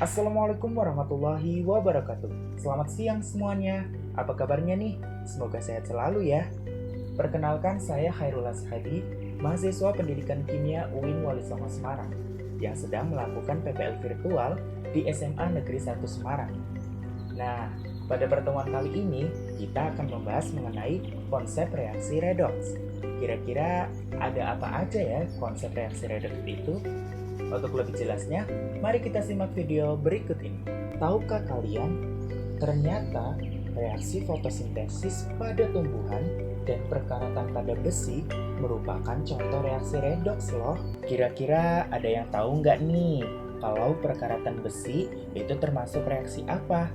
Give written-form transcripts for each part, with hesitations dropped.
Assalamualaikum warahmatullahi wabarakatuh. Selamat siang semuanya. Apa kabarnya nih? Semoga sehat selalu ya. Perkenalkan, saya Khairul Ashadi, mahasiswa Pendidikan Kimia UIN Wali Songo Semarang yang sedang melakukan PPL virtual di SMA Negeri 1 Semarang. Nah, pada pertemuan kali ini kita akan membahas mengenai konsep reaksi redoks. Kira-kira ada apa aja ya konsep reaksi redoks itu? Untuk lebih jelasnya, mari kita simak video berikut ini. Tahukah kalian, ternyata reaksi fotosintesis pada tumbuhan dan perkaratan pada besi merupakan contoh reaksi redoks loh. Kira-kira ada yang tahu nggak nih, kalau perkaratan besi itu termasuk reaksi apa?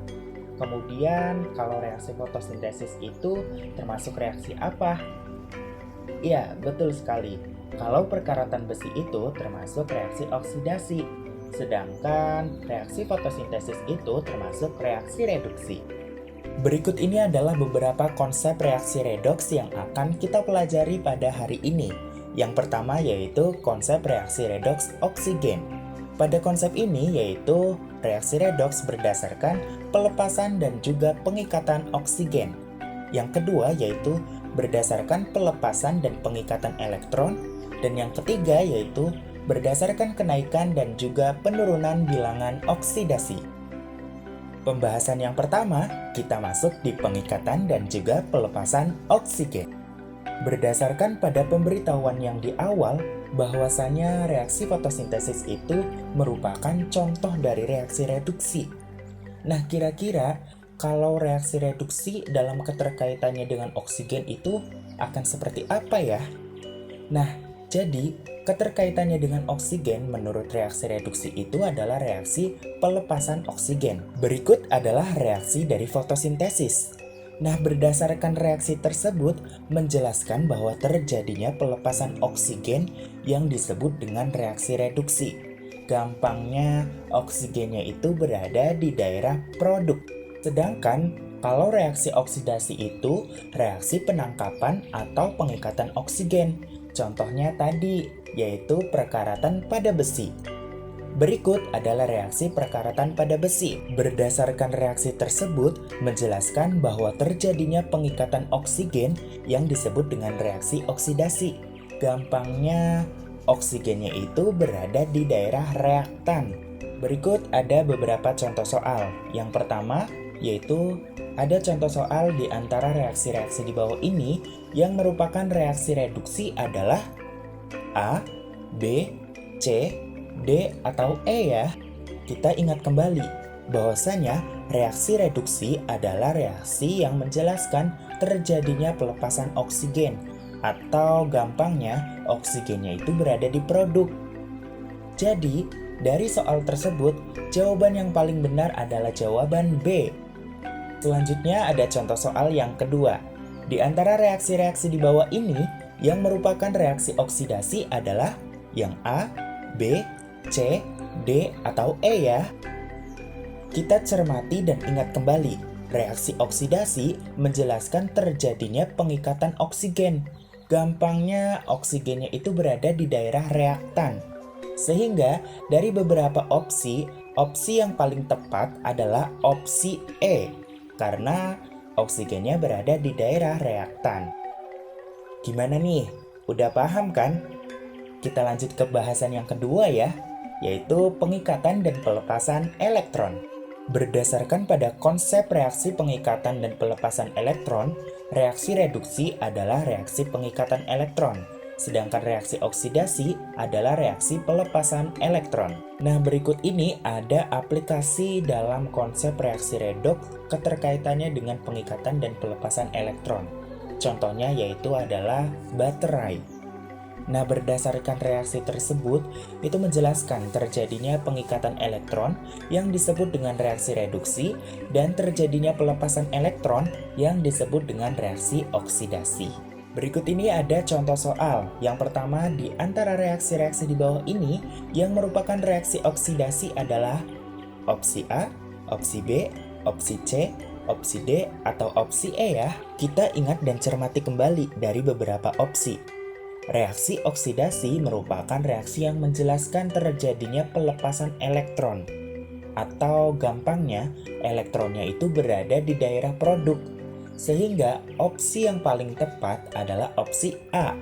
Kemudian, kalau reaksi fotosintesis itu termasuk reaksi apa? Ya, betul sekali. Kalau perkaratan besi itu termasuk reaksi oksidasi, sedangkan reaksi fotosintesis itu termasuk reaksi reduksi. Berikut ini adalah beberapa konsep reaksi redoks yang akan kita pelajari pada hari ini. Yang pertama yaitu konsep reaksi redoks oksigen. Pada konsep ini yaitu reaksi redoks berdasarkan pelepasan dan juga pengikatan oksigen. Yang kedua yaitu berdasarkan pelepasan dan pengikatan elektron. Dan yang ketiga yaitu berdasarkan kenaikan dan juga penurunan bilangan oksidasi. Pembahasan yang pertama, kita masuk di pengikatan dan juga pelepasan oksigen. Berdasarkan pada pemberitahuan yang di awal, bahwasanya reaksi fotosintesis itu merupakan contoh dari reaksi reduksi. Nah, kira-kira kalau reaksi reduksi dalam keterkaitannya dengan oksigen itu akan seperti apa ya? Nah, jadi, keterkaitannya dengan oksigen menurut reaksi reduksi itu adalah reaksi pelepasan oksigen. Berikut adalah reaksi dari fotosintesis. Nah, berdasarkan reaksi tersebut menjelaskan bahwa terjadinya pelepasan oksigen yang disebut dengan reaksi reduksi. Gampangnya, oksigennya itu berada di daerah produk. Sedangkan kalau reaksi oksidasi itu reaksi penangkapan atau pengikatan oksigen. Contohnya tadi, yaitu perkaratan pada besi. Berikut adalah reaksi perkaratan pada besi. Berdasarkan reaksi tersebut, menjelaskan bahwa terjadinya pengikatan oksigen yang disebut dengan reaksi oksidasi. Gampangnya, oksigennya itu berada di daerah reaktan. Berikut ada beberapa contoh soal. Yang pertama, yaitu ada contoh soal di antara reaksi-reaksi di bawah ini yang merupakan reaksi reduksi adalah A, B, C, D, atau E ya. Kita ingat kembali bahwasanya reaksi reduksi adalah reaksi yang menjelaskan terjadinya pelepasan oksigen atau gampangnya oksigennya itu berada di produk. Jadi, dari soal tersebut, jawaban yang paling benar adalah jawaban B. Selanjutnya ada contoh soal yang kedua. Di antara reaksi-reaksi di bawah ini, yang merupakan reaksi oksidasi adalah yang A, B, C, D, atau E ya. Kita cermati dan ingat kembali, reaksi oksidasi menjelaskan terjadinya pengikatan oksigen. Gampangnya oksigennya itu berada di daerah reaktan. Sehingga dari beberapa opsi yang paling tepat adalah opsi E. Karena oksigennya berada di daerah reaktan. Gimana nih? Udah paham kan? Kita lanjut ke bahasan yang kedua ya, yaitu pengikatan dan pelepasan elektron. Berdasarkan pada konsep reaksi pengikatan dan pelepasan elektron, reaksi reduksi adalah reaksi pengikatan elektron. Sedangkan reaksi oksidasi adalah reaksi pelepasan elektron. Nah, berikut ini ada aplikasi dalam konsep reaksi redoks keterkaitannya dengan pengikatan dan pelepasan elektron. Contohnya yaitu adalah baterai. Nah, berdasarkan reaksi tersebut, itu menjelaskan terjadinya pengikatan elektron yang disebut dengan reaksi reduksi dan terjadinya pelepasan elektron yang disebut dengan reaksi oksidasi. Berikut ini ada contoh soal. Yang pertama, di antara reaksi-reaksi di bawah ini yang merupakan reaksi oksidasi adalah opsi A, opsi B, opsi C, opsi D, atau opsi E ya. Kita ingat dan cermati kembali dari beberapa opsi. Reaksi oksidasi merupakan reaksi yang menjelaskan terjadinya pelepasan elektron. atau gampangnya elektronnya itu berada di daerah produk. Sehingga opsi yang paling tepat adalah opsi A.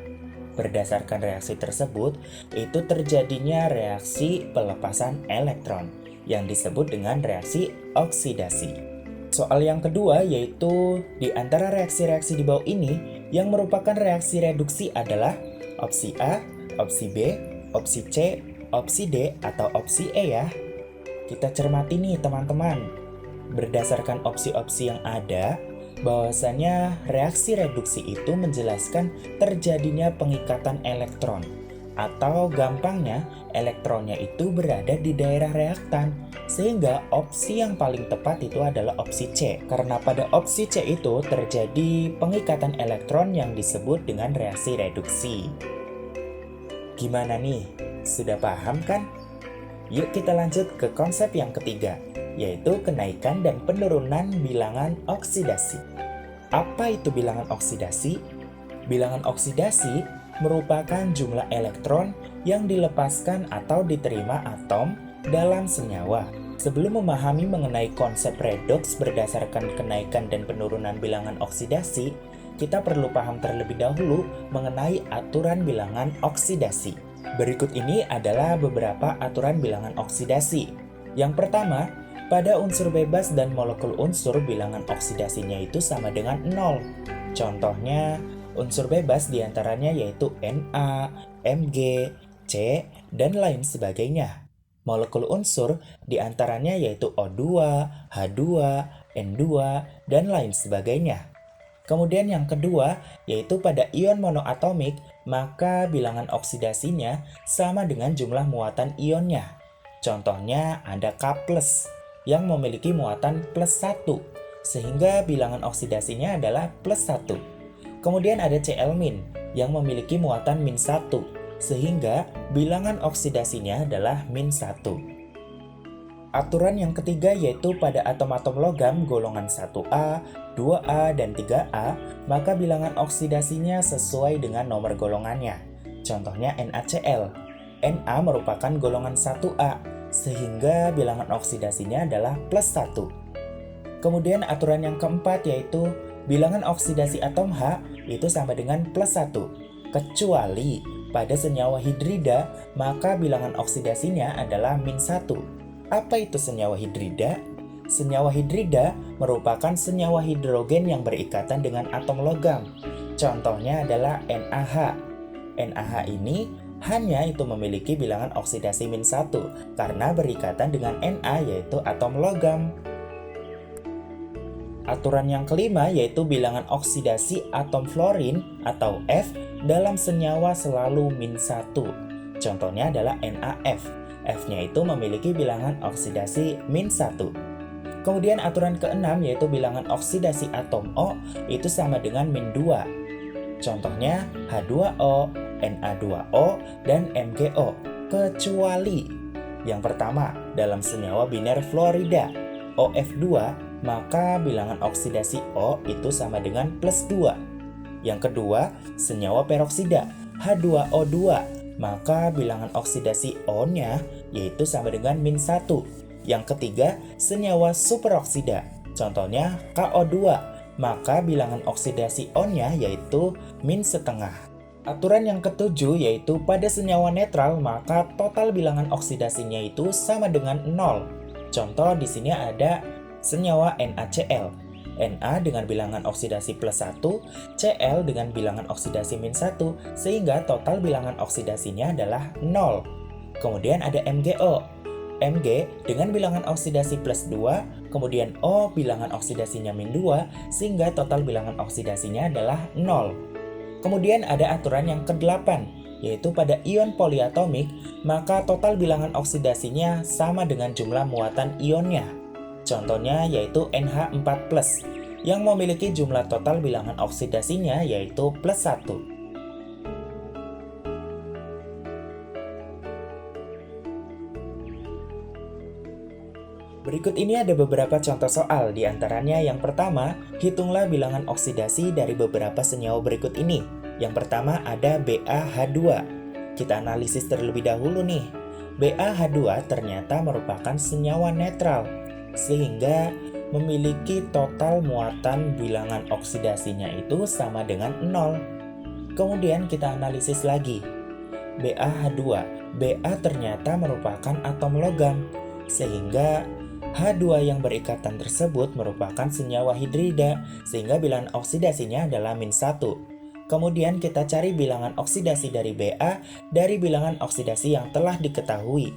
Berdasarkan reaksi tersebut, itu terjadinya reaksi pelepasan elektron yang disebut dengan reaksi oksidasi. Soal yang kedua yaitu di antara reaksi-reaksi di bawah ini yang merupakan reaksi reduksi adalah opsi A, opsi B, opsi C, opsi D, atau opsi E ya. Kita cermati nih teman-teman. Berdasarkan opsi-opsi yang ada, bahwasanya reaksi reduksi itu menjelaskan terjadinya pengikatan elektron atau gampangnya elektronnya itu berada di daerah reaktan, sehingga opsi yang paling tepat itu adalah opsi C karena pada opsi C itu terjadi pengikatan elektron yang disebut dengan reaksi reduksi. Gimana nih? Sudah paham kan? Yuk kita lanjut ke konsep yang ketiga, yaitu kenaikan dan penurunan bilangan oksidasi. Apa itu bilangan oksidasi? Bilangan oksidasi merupakan jumlah elektron yang dilepaskan atau diterima atom dalam senyawa. Sebelum memahami mengenai konsep redoks berdasarkan kenaikan dan penurunan bilangan oksidasi, kita perlu paham terlebih dahulu mengenai aturan bilangan oksidasi. Berikut ini adalah beberapa aturan bilangan oksidasi. Yang pertama, pada unsur bebas dan molekul unsur bilangan oksidasinya itu sama dengan 0. Contohnya, unsur bebas diantaranya yaitu Na, Mg, C, dan lain sebagainya. Molekul unsur diantaranya yaitu O2, H2, N2, dan lain sebagainya. Kemudian yang kedua, yaitu pada ion monoatomik, maka bilangan oksidasinya sama dengan jumlah muatan ionnya. Contohnya ada K+, yang memiliki muatan +1, sehingga bilangan oksidasinya adalah +1. Kemudian ada Cl-, yang memiliki muatan -1, sehingga bilangan oksidasinya adalah -1. Aturan yang ketiga yaitu pada atom-atom logam golongan 1A, 2A, dan 3A, maka bilangan oksidasinya sesuai dengan nomor golongannya. Contohnya NaCl. Na merupakan golongan 1A, sehingga bilangan oksidasinya adalah +1. Kemudian aturan yang keempat yaitu bilangan oksidasi atom H itu sama dengan +1. Kecuali pada senyawa hidrida, maka bilangan oksidasinya adalah -1. Apa itu senyawa hidrida? Senyawa hidrida merupakan senyawa hidrogen yang berikatan dengan atom logam. Contohnya adalah NaH. NaH ini hanya itu memiliki bilangan oksidasi -1 karena berikatan dengan Na yaitu atom logam. Aturan yang kelima yaitu bilangan oksidasi atom fluorin atau F dalam senyawa selalu -1. Contohnya adalah NaF. F-nya itu memiliki bilangan oksidasi -1. Kemudian aturan keenam yaitu bilangan oksidasi atom O itu sama dengan -2. Contohnya H2O, Na2O, dan MgO. Kecuali yang pertama dalam senyawa biner fluorida OF2, maka bilangan oksidasi O itu sama dengan +2. Yang kedua, senyawa peroksida H2O2, maka bilangan oksidasi O-nya yaitu sama dengan -1. Yang ketiga, senyawa superoksida, contohnya KO2, maka bilangan oksidasi O-nya yaitu -1/2. Aturan yang ketujuh yaitu pada senyawa netral, maka total bilangan oksidasinya itu sama dengan 0. Contoh di sini ada senyawa NaCl. Na dengan bilangan oksidasi +1, Cl dengan bilangan oksidasi -1, sehingga total bilangan oksidasinya adalah 0. Kemudian ada MgO. Mg dengan bilangan oksidasi +2, kemudian O bilangan oksidasinya -2, sehingga total bilangan oksidasinya adalah 0. Kemudian ada aturan yang ke-8, yaitu pada ion poliatomik, maka total bilangan oksidasinya sama dengan jumlah muatan ionnya. Contohnya yaitu NH4+, yang memiliki jumlah total bilangan oksidasinya yaitu +1. Berikut ini ada beberapa contoh soal, diantaranya yang pertama, hitunglah bilangan oksidasi dari beberapa senyawa berikut ini. Yang pertama ada BaH2. Kita analisis terlebih dahulu nih. BaH2 ternyata merupakan senyawa netral, sehingga memiliki total muatan bilangan oksidasinya itu sama dengan 0. Kemudian kita analisis lagi. BaH2, Ba ternyata merupakan atom logam, sehingga H2 yang berikatan tersebut merupakan senyawa hidrida, sehingga bilangan oksidasinya adalah -1. Kemudian kita cari bilangan oksidasi dari Ba dari bilangan oksidasi yang telah diketahui.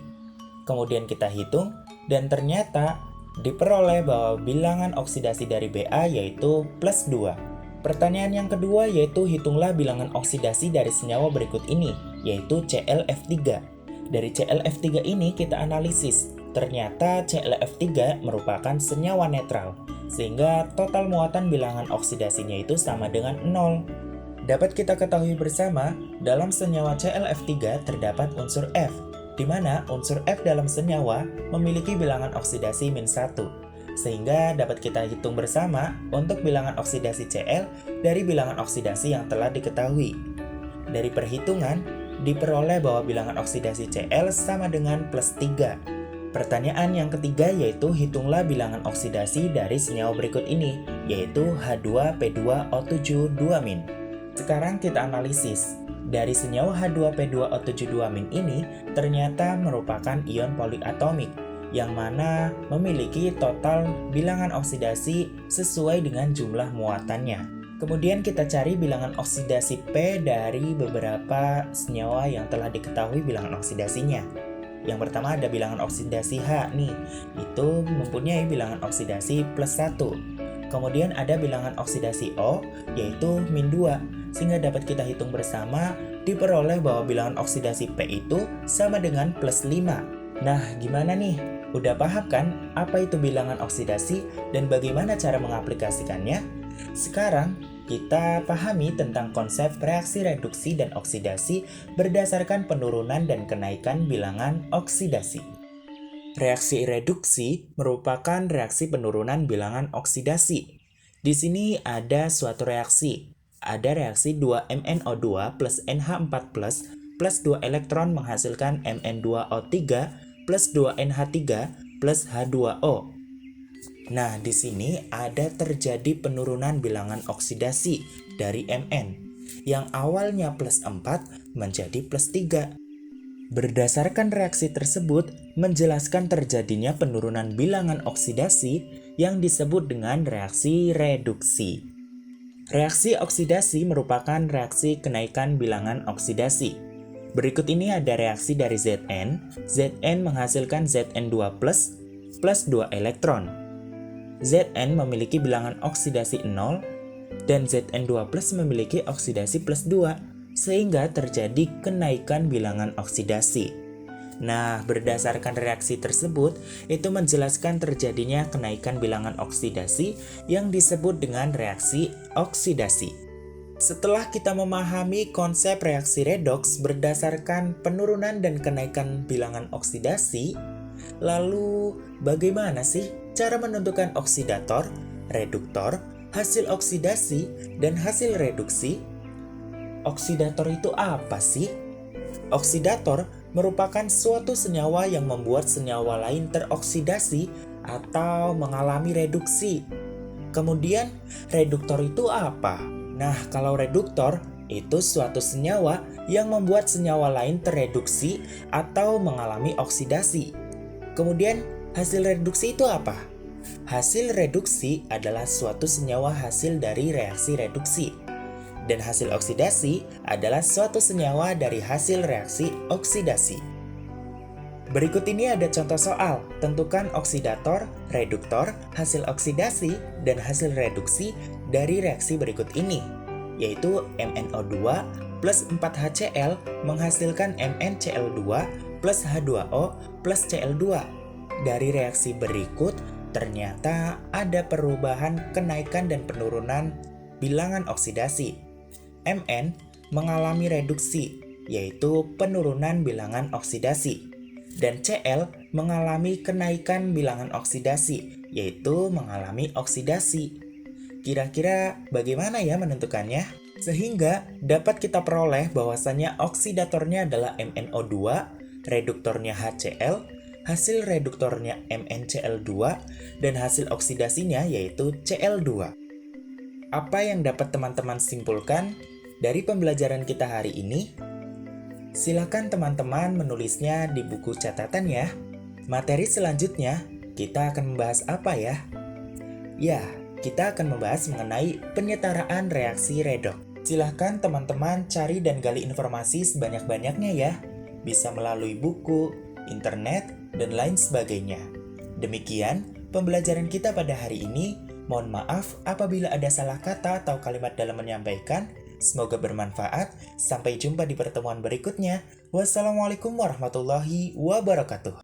Kemudian kita hitung, dan ternyata diperoleh bahwa bilangan oksidasi dari Ba yaitu +2. Pertanyaan yang kedua yaitu hitunglah bilangan oksidasi dari senyawa berikut ini, yaitu ClF3. Dari ClF3 ini kita analisis, ternyata ClF3 merupakan senyawa netral, sehingga total muatan bilangan oksidasinya itu sama dengan 0. Dapat kita ketahui bersama, dalam senyawa ClF3 terdapat unsur F, di mana unsur F dalam senyawa memiliki bilangan oksidasi -1. Sehingga dapat kita hitung bersama untuk bilangan oksidasi Cl dari bilangan oksidasi yang telah diketahui. Dari perhitungan, diperoleh bahwa bilangan oksidasi Cl sama dengan +3. Pertanyaan yang ketiga yaitu hitunglah bilangan oksidasi dari senyawa berikut ini, yaitu H2P2O7 2-. Sekarang kita analisis. Dari senyawa H2P2O7 2- ini ternyata merupakan ion poliatomik, yang mana memiliki total bilangan oksidasi sesuai dengan jumlah muatannya. Kemudian kita cari bilangan oksidasi P dari beberapa senyawa yang telah diketahui bilangan oksidasinya. Yang pertama ada bilangan oksidasi H nih, itu mempunyai bilangan oksidasi +1. Kemudian ada bilangan oksidasi O, yaitu -2, sehingga dapat kita hitung bersama, diperoleh bahwa bilangan oksidasi P itu sama dengan +5. Nah, gimana nih? Udah paham kan apa itu bilangan oksidasi dan bagaimana cara mengaplikasikannya? Sekarang kita pahami tentang konsep reaksi reduksi dan oksidasi berdasarkan penurunan dan kenaikan bilangan oksidasi. Reaksi reduksi merupakan reaksi penurunan bilangan oksidasi. Di sini ada suatu reaksi. Ada reaksi 2MnO2 plus NH4 plus 2 elektron menghasilkan Mn2O3 plus 2NH3 plus H2O. Nah, di sini ada terjadi penurunan bilangan oksidasi dari Mn yang awalnya +4 menjadi +3. Berdasarkan reaksi tersebut menjelaskan terjadinya penurunan bilangan oksidasi yang disebut dengan reaksi reduksi. Reaksi oksidasi merupakan reaksi kenaikan bilangan oksidasi. Berikut ini ada reaksi dari Zn. Zn menghasilkan Zn2 plus 2 elektron. Zn memiliki bilangan oksidasi 0 dan Zn2 plus memiliki oksidasi +2, sehingga terjadi kenaikan bilangan oksidasi. Nah, berdasarkan reaksi tersebut, itu menjelaskan terjadinya kenaikan bilangan oksidasi yang disebut dengan reaksi oksidasi. Setelah kita memahami konsep reaksi redoks berdasarkan penurunan dan kenaikan bilangan oksidasi, lalu bagaimana sih cara menentukan oksidator, reduktor, hasil oksidasi, dan hasil reduksi? Oksidator itu apa sih? Oksidator merupakan suatu senyawa yang membuat senyawa lain teroksidasi atau mengalami reduksi. Kemudian, reduktor itu apa? Nah, kalau reduktor itu suatu senyawa yang membuat senyawa lain tereduksi atau mengalami oksidasi. Kemudian, hasil reduksi itu apa? Hasil reduksi adalah suatu senyawa hasil dari reaksi reduksi. Dan hasil oksidasi adalah suatu senyawa dari hasil reaksi oksidasi. Berikut ini ada contoh soal. Tentukan oksidator, reduktor, hasil oksidasi, dan hasil reduksi dari reaksi berikut ini, yaitu MnO2 plus 4HCl menghasilkan MnCl2 plus H2O plus Cl2. Dari reaksi berikut, ternyata ada perubahan kenaikan dan penurunan bilangan oksidasi. Mn mengalami reduksi, yaitu penurunan bilangan oksidasi. Dan Cl mengalami kenaikan bilangan oksidasi, yaitu mengalami oksidasi. Kira-kira bagaimana ya menentukannya? Sehingga dapat kita peroleh bahwasannya oksidatornya adalah MnO2 reduktornya HCl, hasil reduktornya MnCl2, dan hasil oksidasinya yaitu Cl2. Apa yang dapat teman-teman simpulkan dari pembelajaran kita hari ini? Silakan teman-teman menulisnya di buku catatan ya. Materi selanjutnya, kita akan membahas apa ya? Ya, kita akan membahas mengenai penyetaraan reaksi redoks. Silahkan teman-teman cari dan gali informasi sebanyak-banyaknya ya. Bisa melalui buku, internet, dan lain sebagainya. Demikian pembelajaran kita pada hari ini. Mohon maaf apabila ada salah kata atau kalimat dalam menyampaikan. Semoga bermanfaat. Sampai jumpa di pertemuan berikutnya. Wassalamualaikum warahmatullahi wabarakatuh.